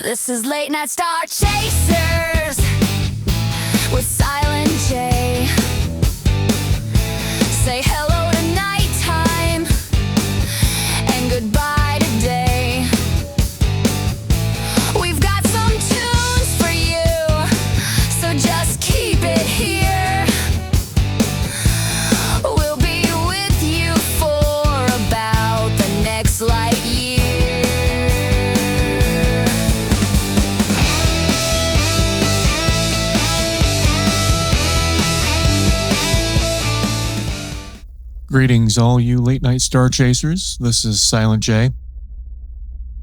This is Late Night Star Chasers with Silent J. Say hello to nighttime and goodbye to day. We've got some tunes for you, so just keep it here. We'll be with you for about the next light year. Greetings, all you late night star chasers. This is Silent J.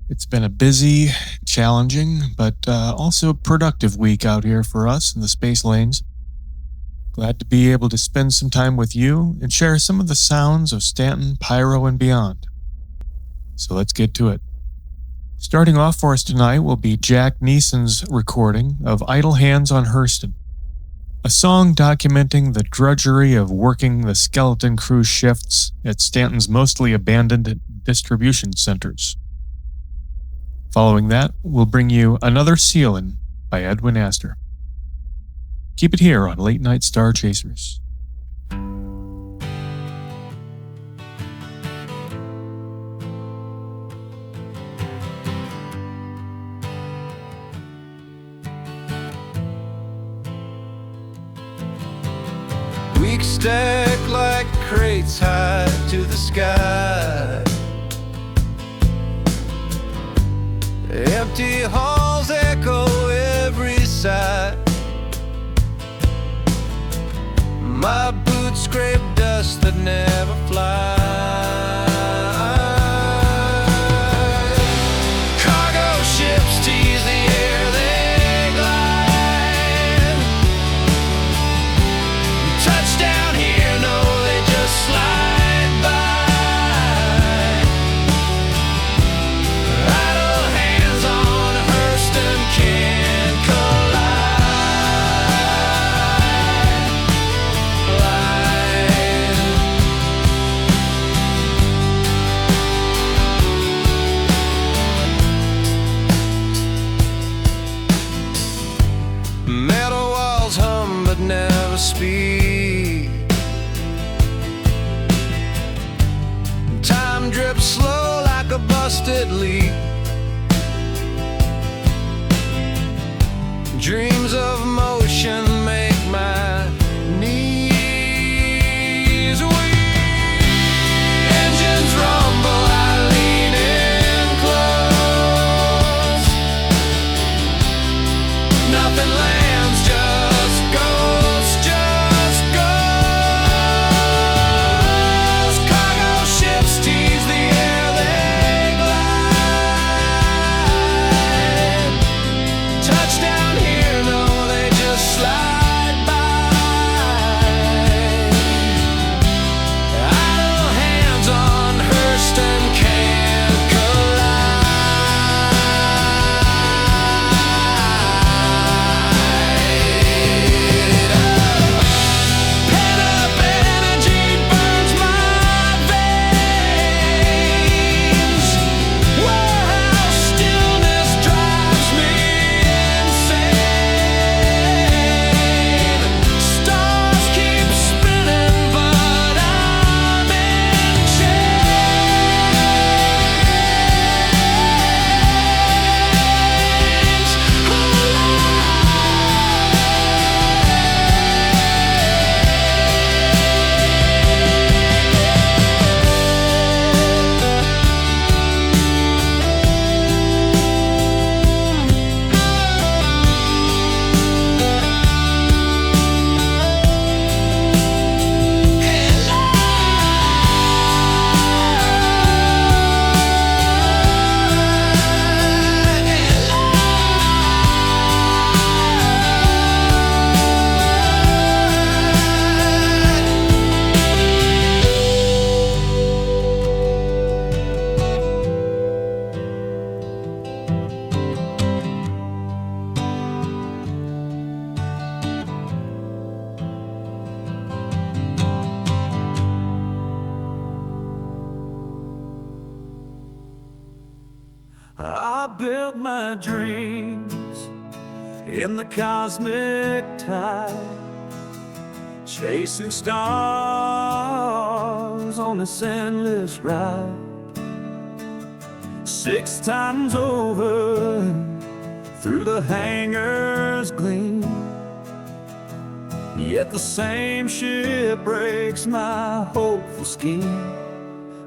It's been a busy, challenging, but also productive week out here for us in the space lanes. Glad to be able to spend some time with you and share some of the sounds of Stanton, Pyro, and beyond. So let's get to it. Starting off for us tonight will be Jack Neeson's recording of Idle Hands on Hurston, a song documenting the drudgery of working the skeleton crew shifts at Stanton's mostly abandoned distribution centers. Following that, we'll bring you Another Cellin by Edwin Astor. Keep it here on Late Night Star Chasers. Stacked like crates high to the sky. Empty halls echo every side. My boots scrape dust that never flies. Cargo ships tease the air they glide. Touchdown here, no, they just slide by. Idle hands on Hurston can't collide. Metal walls hum but never speak. Time drips slow like a busted leak. Dreams of motion make my knees weak. Engines rumble, I lean in close. Nothing lands, just ghosts, just ghosts. Cargo ships tease the air they glide. Touchdown here, no, they I built my dreams in the cosmic tide, chasing stars on this endless ride. 6 times over, through the hangars gleam, yet the same ship breaks my hopeful scheme.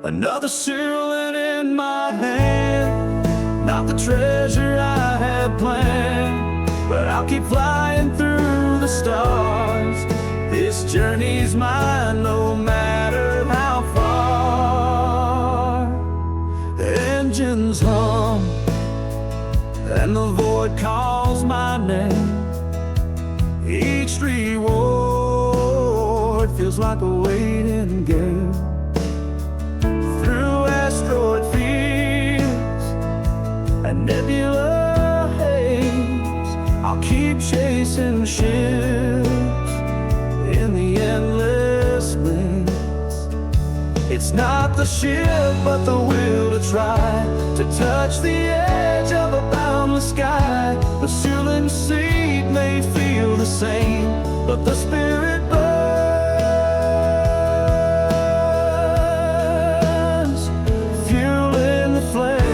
Another Syulen in my hand, not the treasure I had planned, but I'll keep flying through the stars. This journey's mine, no matter how far. The engines hum, and the void calls my name. Each reward feels like a waiting game. Through asteroid fields and nebula haze, I'll keep chasing ships in the endless lanes. It's not the ship, but the will to try to touch the edge of a boundless sky. The Syulen seat may feel the same, but the spirit burns, fueling the flame.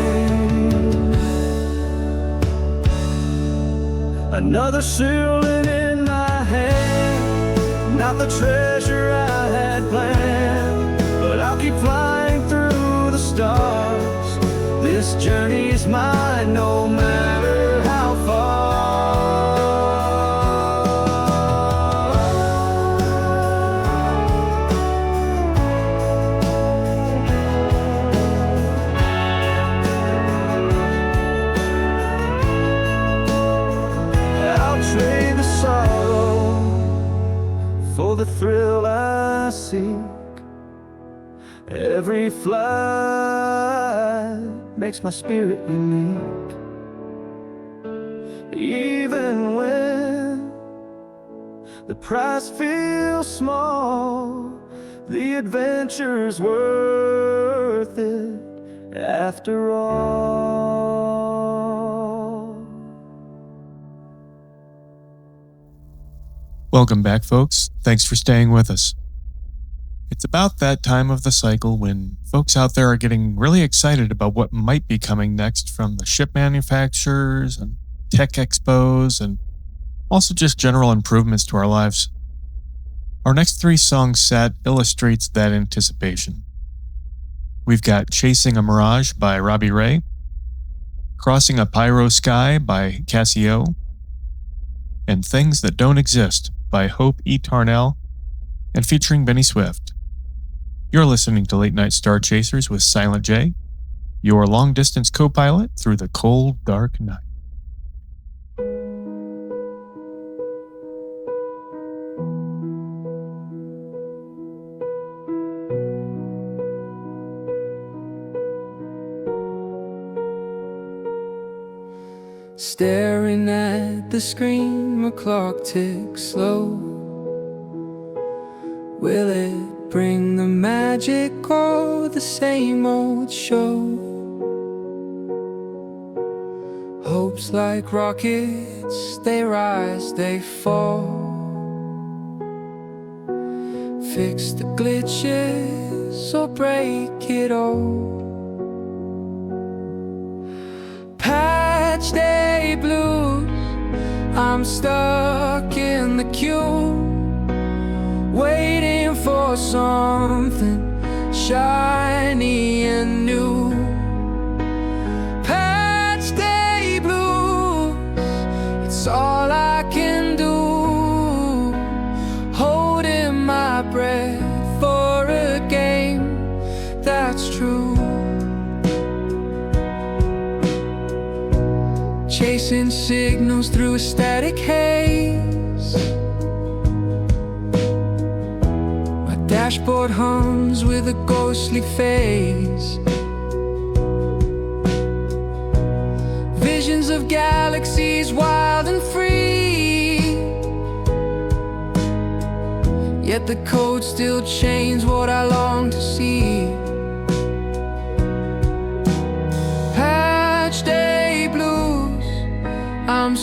Another Syulen in my hand, not the treasure I had planned, but I'll keep flying through the stars. This journey's mine, no matter how far. I'll trade the sorrow for the thrill I seek. Every flight makes my spirit unique. Even when the price feels small, the adventure's worth it after all. Welcome back, folks. Thanks for staying with us. It's about that time of the cycle when folks out there are getting really excited about what might be coming next from the ship manufacturers and tech expos, and also just general improvements to our lives. Our next 3-song set illustrates that anticipation. We've got Chasing a Mirage by Robbie Ray, Crossing a Pyro Sky by Cassio, and Things That Don't Exist by Hope E. Tarnell, and featuring Benny Swift. You're listening to Late Night Star Chasers with Silent J, your long-distance co-pilot through the cold, dark night. Staring at the screen, my clock ticks slow. Will it bring the magic or the same old show? Hopes like rockets, they rise, they fall. Fix the glitches or break it all. Patch day blues, I'm stuck in the queue, waiting for something shiny and new. Patch day blues, it's all I can do, holding my breath for a game that's true. Chasing signals through a static haze, my dashboard hums with a ghostly phase. Visions of galaxies wild and free, yet the code still chains what I long to see. Patched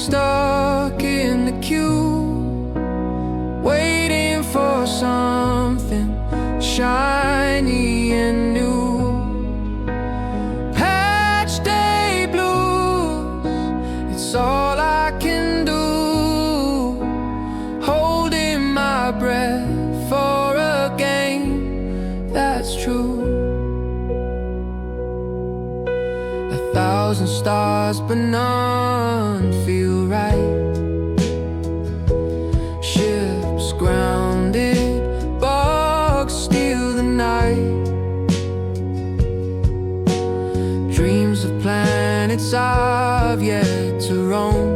stuck in the queue, waiting for something shiny and new. Patch day blues, it's all I can do, holding my breath for a game that's true. 1,000 stars, but none feel right. Ships grounded, bugs steal the night. Dreams of planets I've yet to roam,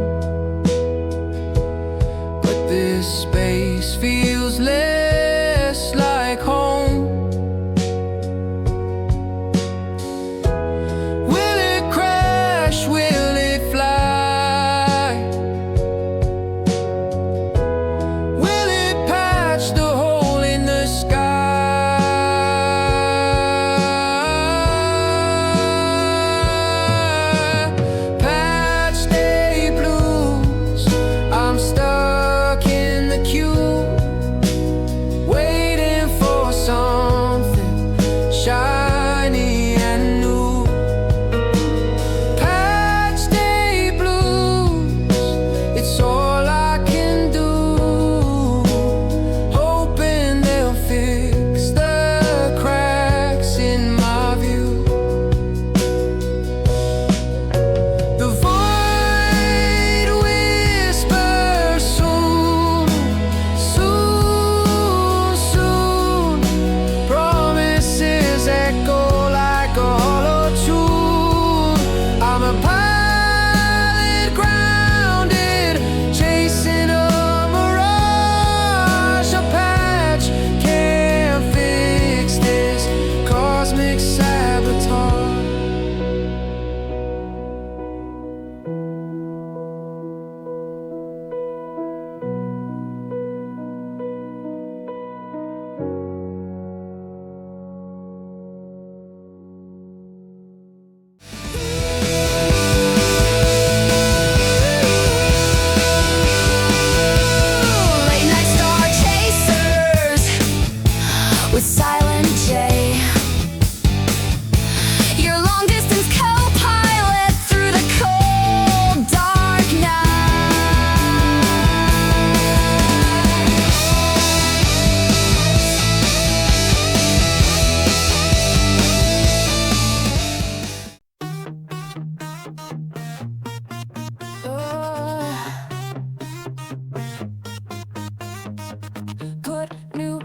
but this space feels less like home.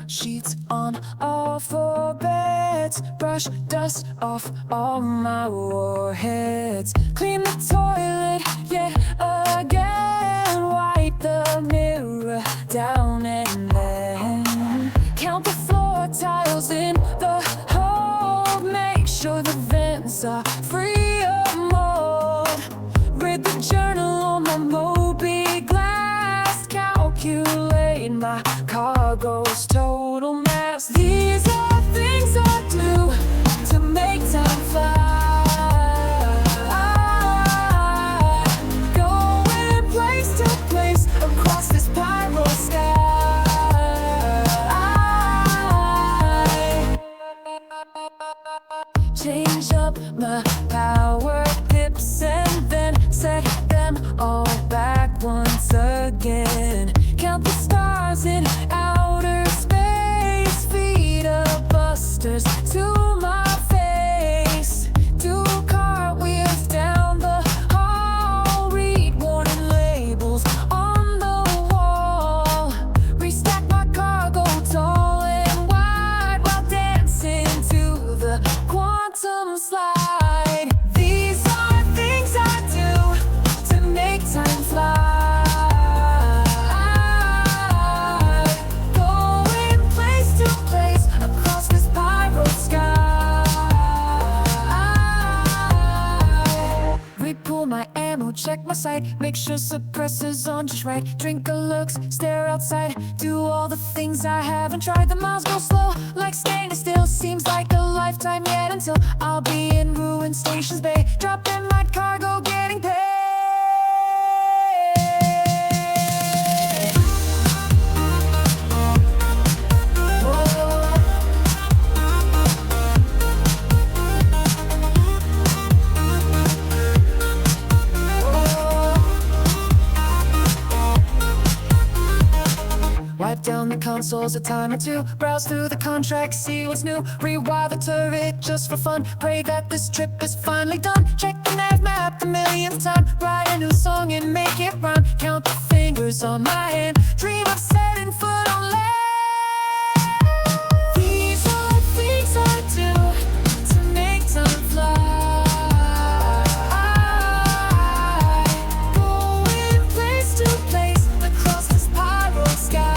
Sheets on all 4 beds, brush dust off all my warheads, clean the toilet yet again, wipe the mirror down and then count the floor tiles in the hole, make sure the vents are free of mold, read the journal on my Moby glass, calculate my cargo's total mass. These are things I do to make time fly. Going place to place across this pyro sky. Change up my power pips and then set them all back once again. Count the stars in outer space, feed up busters to my face, do cartwheels down the hall, read warning labels on the wall, restack my cargo tall and wide while dancing to the quantum slide. These are things I do to make time fly. Check my sight, make sure suppressor's on just right. Drink a looks, stare outside, do all the things I haven't tried. The miles go slow, like standing still. Seems like a lifetime yet until I'll be in ruined Stations Bay, dropping my cargo, getting paid. consoles a time or two. Browse through the contracts, see what's new. Rewire the turret just for fun. Pray that this trip is finally done. Check the nav map the millionth time. Write a new song and make it rhyme. Count the fingers on my hand. Dream of setting foot on land. These are things I do to make time fly. Going place to place across this pyro sky.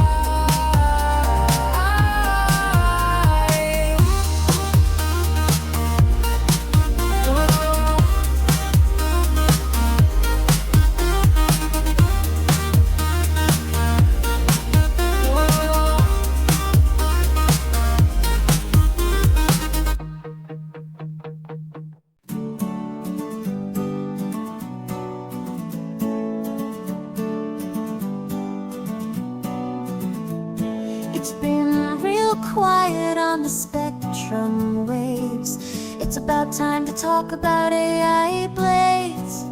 It's been real quiet on the spectrum waves. It's about time to talk about AI blades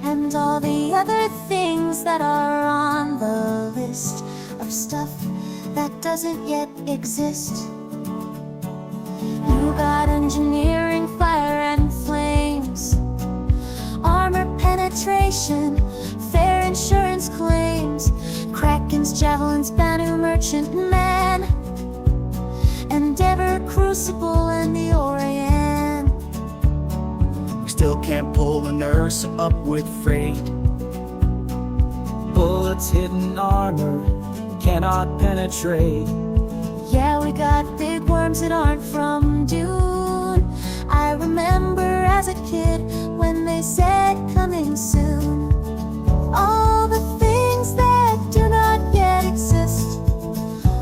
and all the other things that are on the list of stuff that doesn't yet exist. You got engineering, fire and flames, armor penetration, fair insurance claims, Krakens, javelins, Banu, merchantman, Endeavor, Crucible, and the Orient. We still can't pull a nurse up with freight. Bullets, hidden armor, cannot penetrate. Yeah, we got big worms that aren't from Dune. I remember as a kid when they said coming soon. All the things that do not yet exist,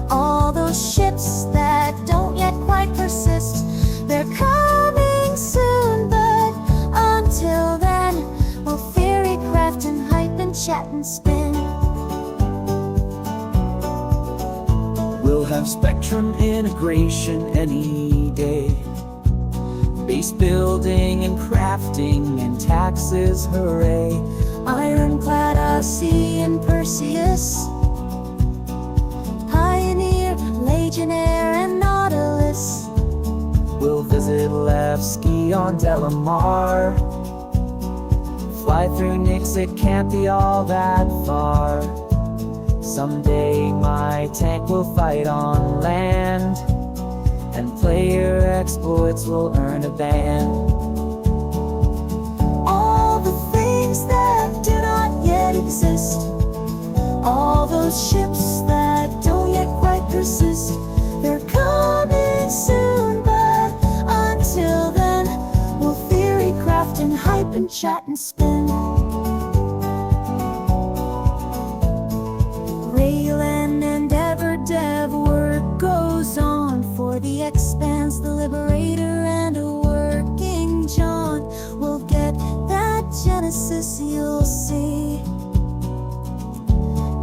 all those ships that don't yet quite persist, they're coming soon, but until then, we'll theory craft and hype and chat and spin. We'll have spectrum integration any day. Base building and crafting and taxes, hooray. Ironclad, Aussie, and Perseus, Pioneer, Legionnaire, and Nautilus. We'll visit Levski on Delamar. Fly through Nix, it can't be all that far. Someday my tank will fight on land, and player exploits will earn a ban. All the things that do not yet exist, all those ships that don't yet quite persist, they're coming soon, but until then, we'll theory craft and hype and chat and spin. Raylan and Dev work goes on for the Expanse, the Liberator, and a working John. We'll get that Genesis, you'll see.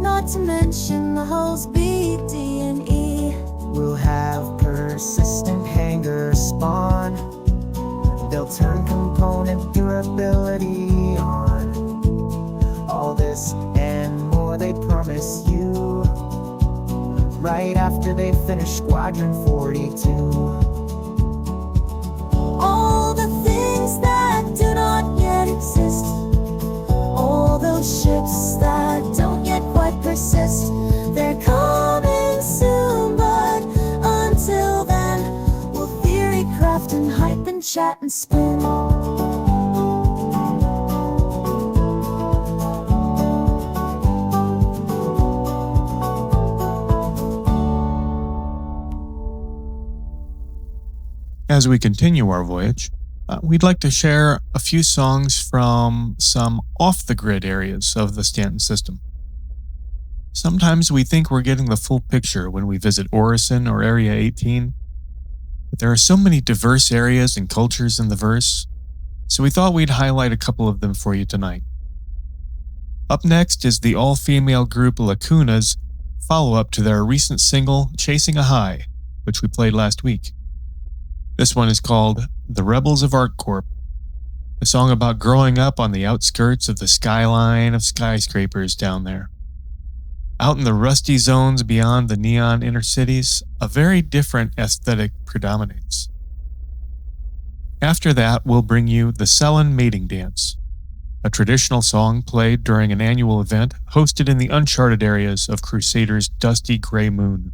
Not to mention the hulls B, D, and E. We'll have persistent hanger spawn. They'll turn component durability on. All this and more they promise you, right after they finish Squadron 42. All the things that do not yet exist, all those ships that don't yet quite persist, they're coming soon, but until then, we'll theory craft and hype and chat and spin. As we continue our voyage, we'd like to share a few songs from some off-the-grid areas of the Stanton system. Sometimes we think we're getting the full picture when we visit Orison or Area 18, but there are so many diverse areas and cultures in the verse, so we thought we'd highlight a couple of them for you tonight. Up next is the all-female group Lacuna's follow-up to their recent single, Chasing a High, which we played last week. This one is called The Rebels of ArcCorp, a song about growing up on the outskirts of the skyline of skyscrapers down there. Out in the rusty zones beyond the neon inner cities, a very different aesthetic predominates. After that, we'll bring you the Cellin Mating Dance, a traditional song played during an annual event hosted in the uncharted areas of Crusader's dusty gray moon.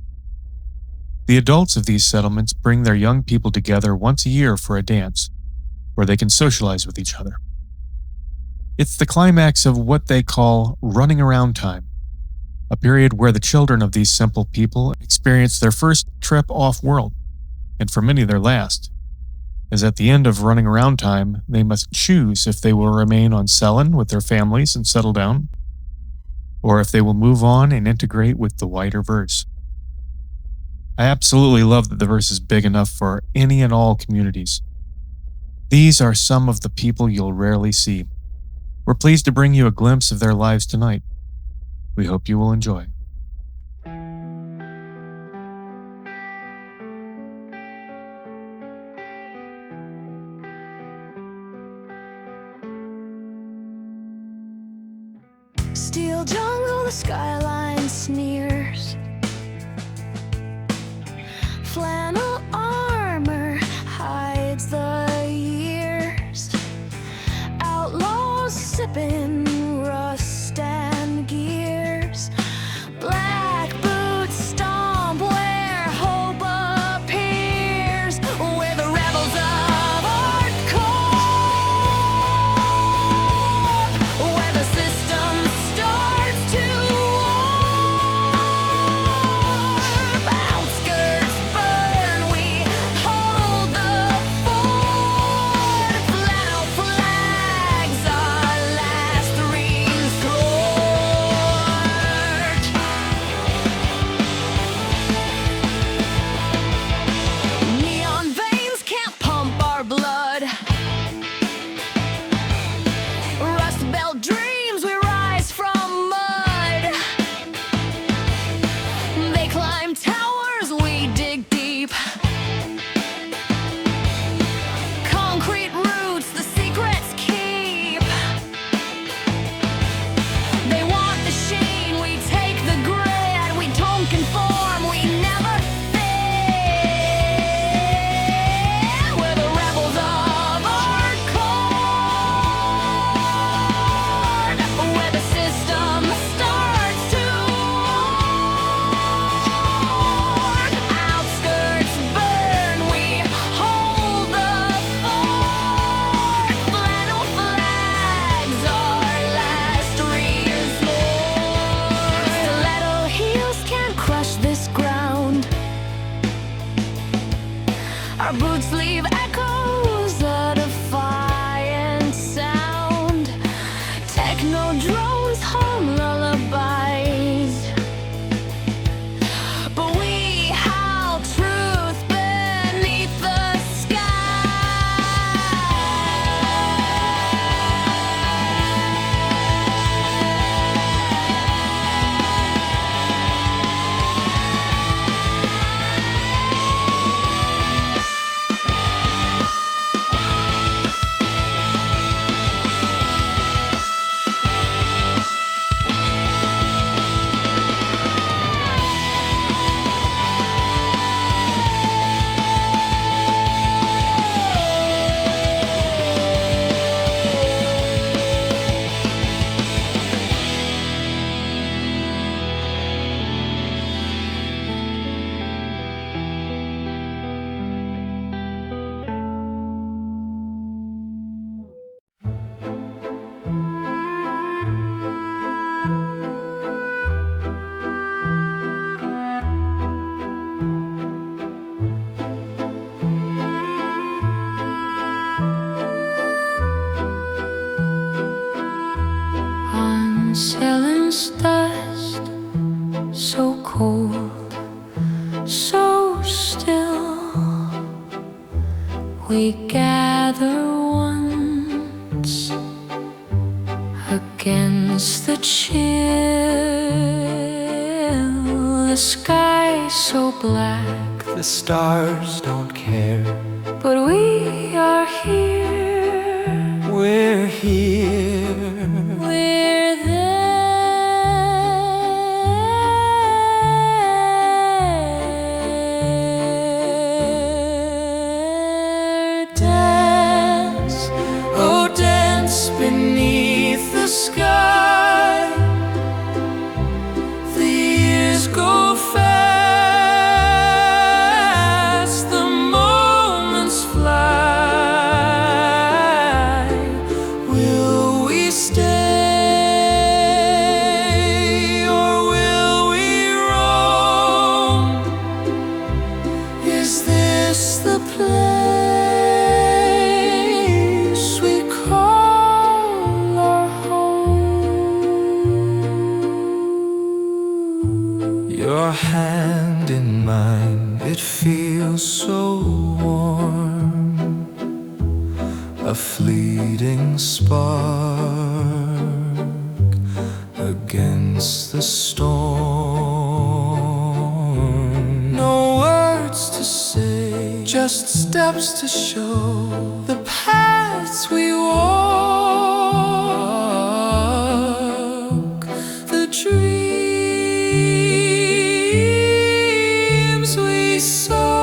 The adults of these settlements bring their young people together once a year for a dance, where they can socialize with each other. It's the climax of what they call running around time, a period where the children of these simple people experience their first trip off-world, and for many their last, as at the end of running around time, they must choose if they will remain on Cellin with their families and settle down, or if they will move on and integrate with the wider verse. I absolutely love that the verse is big enough for any and all communities. These are some of the people you'll rarely see. We're pleased to bring you a glimpse of their lives tonight. We hope you will enjoy. Steel jungle, the skyline sneers. Flannel armor hides the years. Outlaws sipping rust and gears. Black boots stomp where hope appears. We're the rebels of ArcCorp, where the system starts to warp. Outskirts burn, we hold the fort. Flannel flags, our last resort. Neon veins can't pump our blood. Rust belt dreams, we rise from mud. They climb towers, we dig deep. Concrete roots, the secrets keep. They want the sheen, we take the grid. We don't conform, we never fit. We're the rebels of ArcCorp, where the system starts to warp. Outskirts burn, we hold the fort. Flannel flags, our last resort. Stiletto heels can't crush this ground. Our boots leave echoes, a defiant sound. Techno drones hum lullabies, but we howl truth beneath the on Cellin's dust, so cold, so still. We gather once against the chill. The sky so black, The stars don't care. but we are here. We're here. We're there. fleeting spark against the storm. No words to say, just steps to show the paths we walk, the dreams we sow.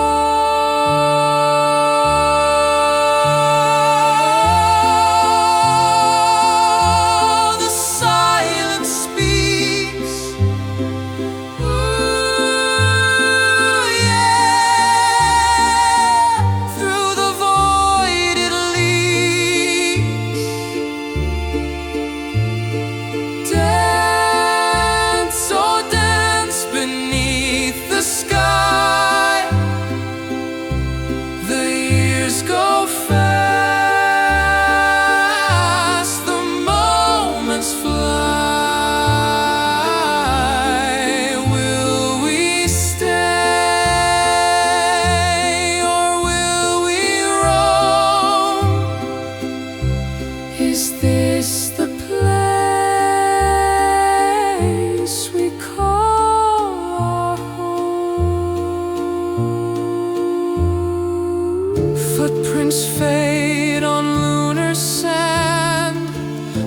Footprints fade on lunar sand,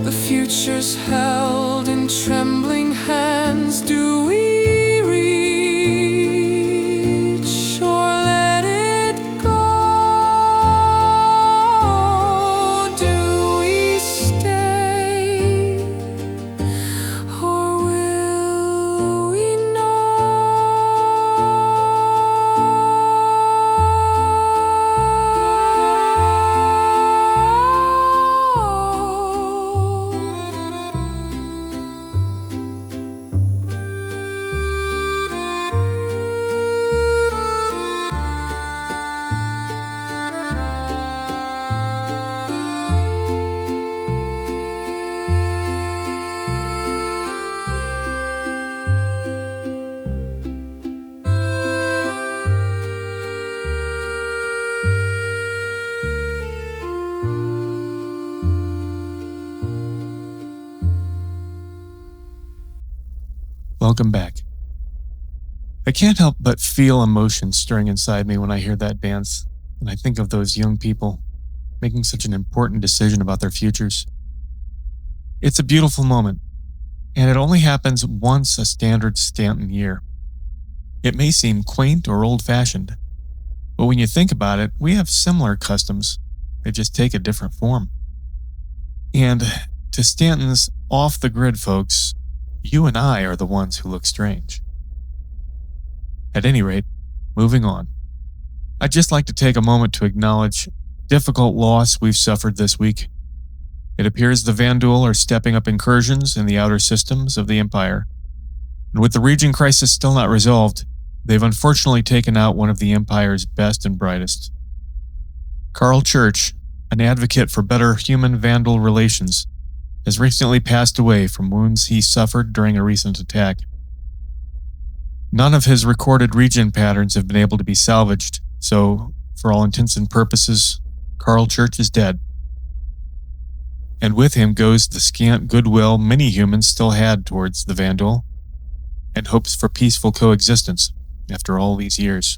the future's held in trembling hands. Do we reach or let it go? Do we stay or will we Welcome back. I can't help but feel emotion stirring inside me when I hear that dance, and I think of those young people making such an important decision about their futures. It's a beautiful moment, and it only happens once a standard Stanton year. It may seem quaint or old-fashioned, but when you think about it, we have similar customs. They just take a different form. And to Stanton's off-the-grid folks, you and I are the ones who look strange. At any rate, moving on. I'd just like to take a moment to acknowledge difficult loss we've suffered this week. It appears the Vanduul are stepping up incursions in the outer systems of the Empire, and with the region crisis still not resolved, they've unfortunately taken out one of the Empire's best and brightest. Carl Church, an advocate for better human-Vanduul relations, has recently passed away from wounds he suffered during a recent attack. None of his recorded region patterns have been able to be salvaged, so, for all intents and purposes, Carl Church is dead. And with him goes the scant goodwill many humans still had towards the Vanduul, and hopes for peaceful coexistence after all these years.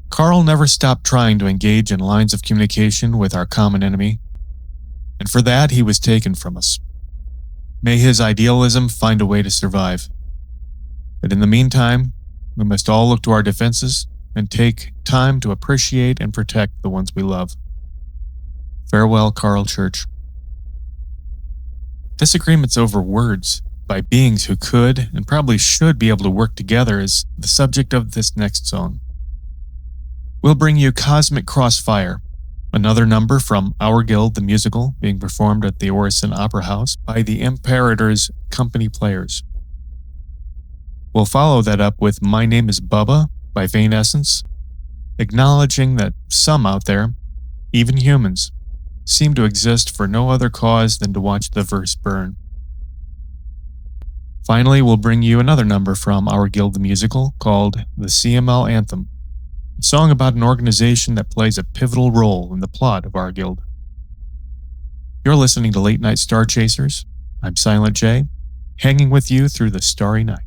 Carl never stopped trying to engage in lines of communication with our common enemy, and for that he was taken from us. May his idealism find a way to survive. But in the meantime, we must all look to our defenses and take time to appreciate and protect the ones we love. Farewell, Carl Church. Disagreements over words by beings who could and probably should be able to work together is the subject of this next song. We'll bring you Cosmic Crossfire, another number from Our Guild the Musical, being performed at the Orison Opera House by the Imperator's Company Players. We'll follow that up with My Name Is Bubba by Vain Essence, acknowledging that some out there, even humans, seem to exist for no other cause than to watch the verse burn. Finally, we'll bring you another number from Our Guild the Musical called the CML Anthem, a song about an organization that plays a pivotal role in the plot of Our Guild. You're listening to Late Night Star Chasers. I'm Silent J, hanging with you through the starry night.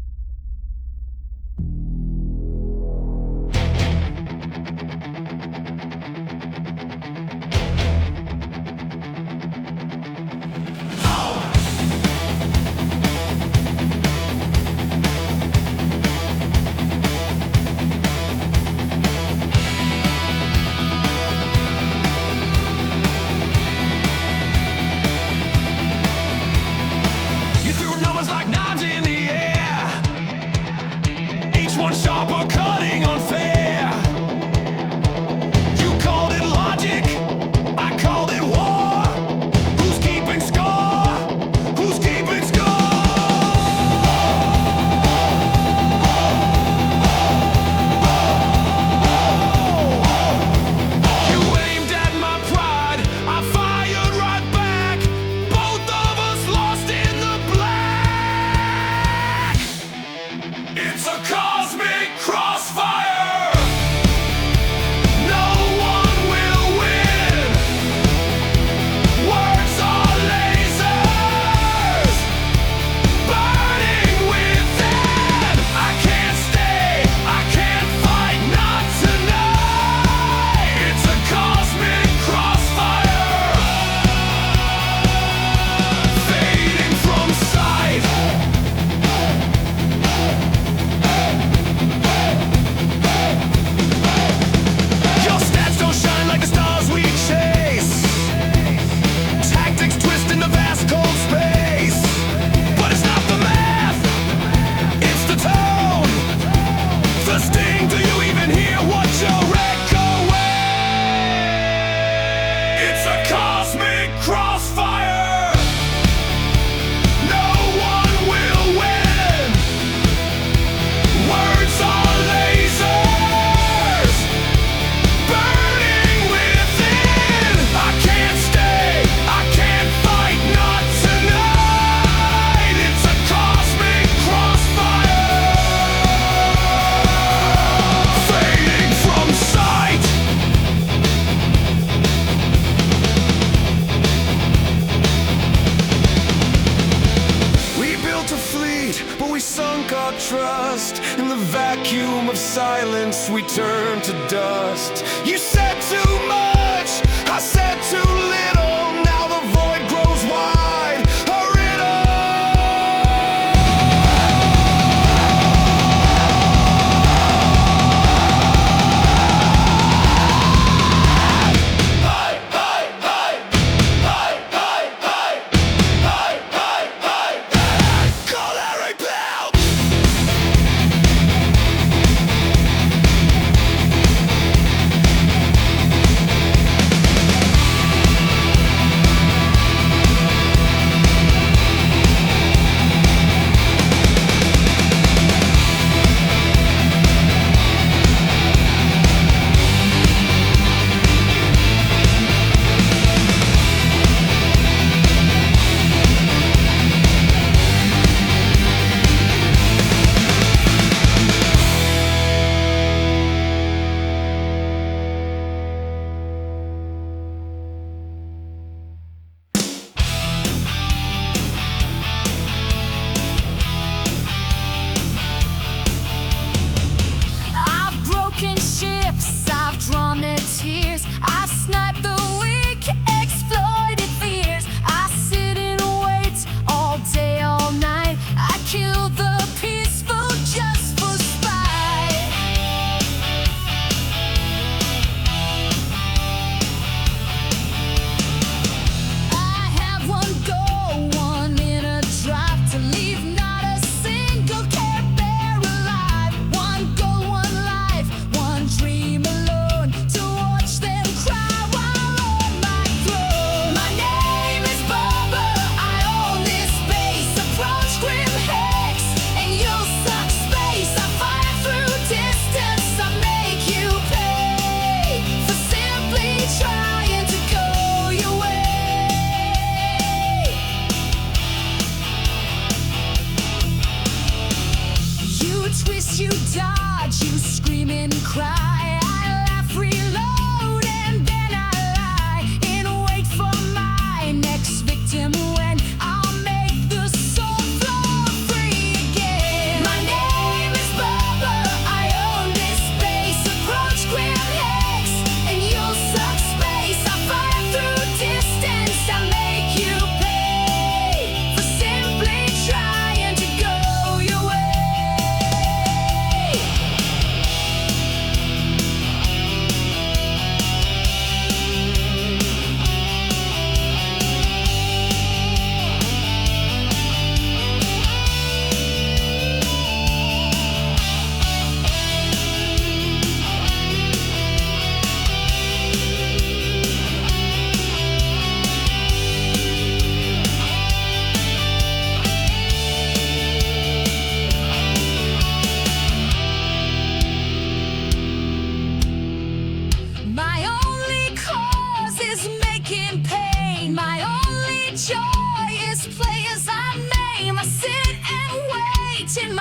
We turn to dust. You said too much, I said too little. Now the void grows wide, a riddle. Hi, hi, hi. Hi, hi, hi. Hi, hi, hi. Call Harry Bell.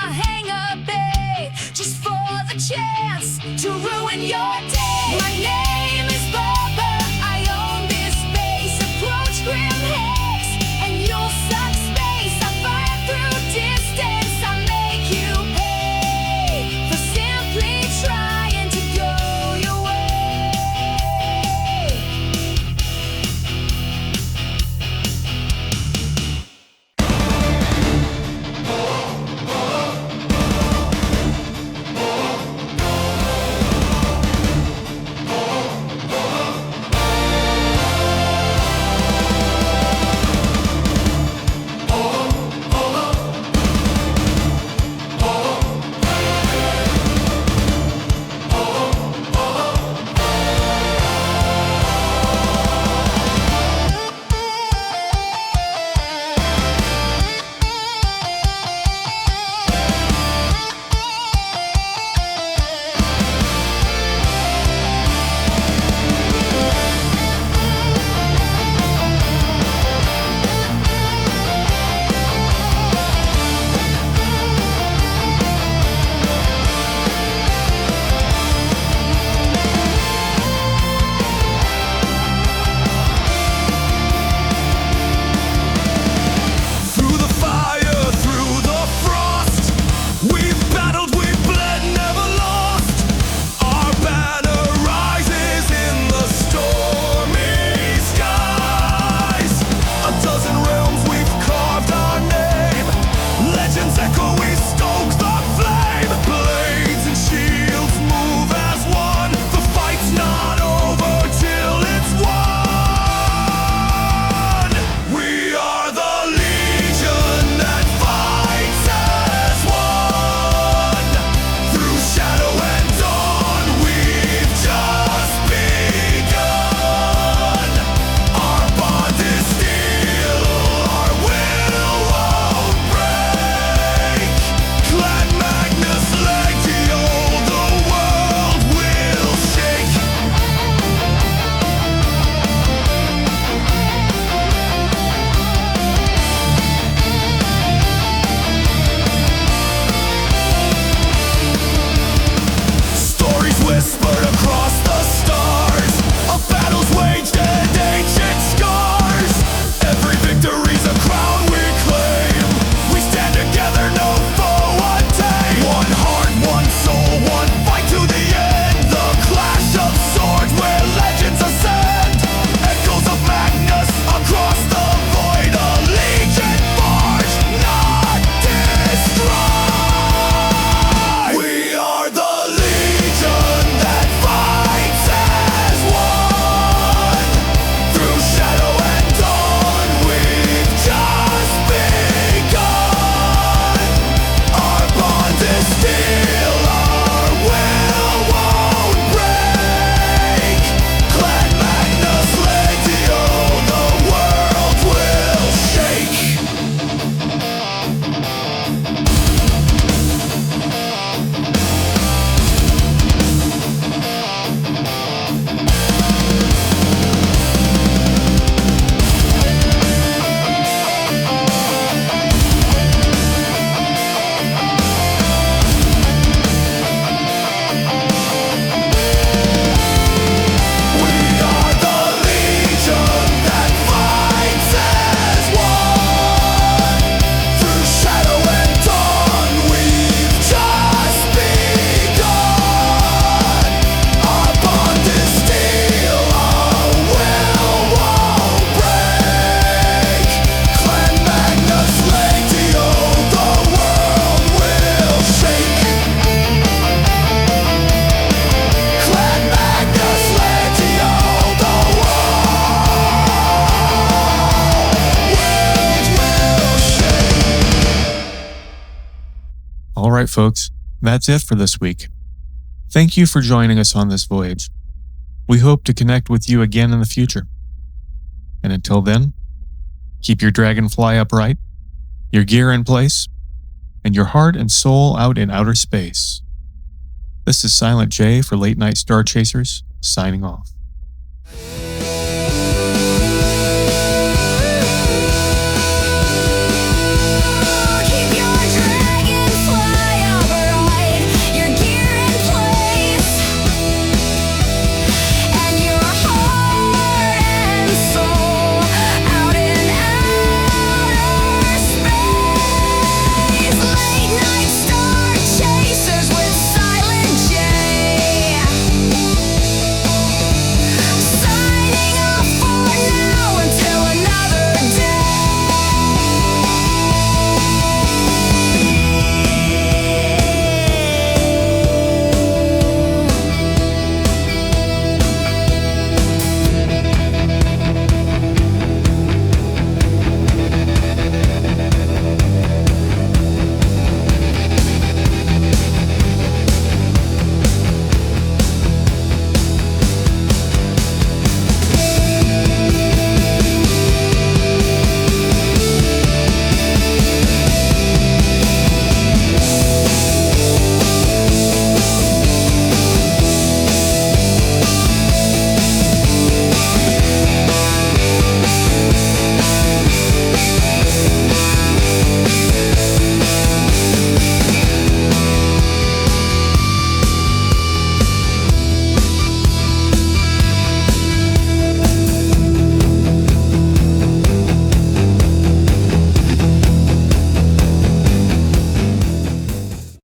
my hangar bay, just for the chance to ruin your day. My name is Bubba, I own this space. Approach grim haze, and you'll suck space. I fire through distance, I make you pay for simply trying to go your way. Through the fire, through the frost, we've battled, we've bled, never lost. Our banner rises in the stormy skies. A dozen realms we've carved our name. Legends echo, we stoke the flame. Blades and shields move as one. The fight's not over till it's won. We are the legion that fights as one. Through shadow and dawn, we've just begun. Our bond is steel, our will won't break. Clan Magnus Legio, the world will shake. Stories whispered across the stars of battles waged and ancient scars. Every victory's a crown we claim. We stand together, no foe untamed. One heart, one soul, one fight to the end. The clash of swords where legends ascend. Echoes of Magnus across the void. A legion forged, not destroyed. We are the legion that fights as one. Through shadow and dawn, we've just begun. Our bond is steel, our will won't break. Clan Magnus Legio, the world will shake. We are the legion that fights as one. Through shadow and dawn, we've just begun. Our bond is steel, our will won't break. Clan Magnus Legio, the world will shake. Clan Magnus Legio, the world will shake. All right, folks, that's it for this week. Thank you for joining us on this voyage. We hope to connect with you again in the future. And until then, keep your dragonfly upright, your gear in place, and your heart and soul out in outer space. This is Silent J for Late Night Star Chasers, signing off.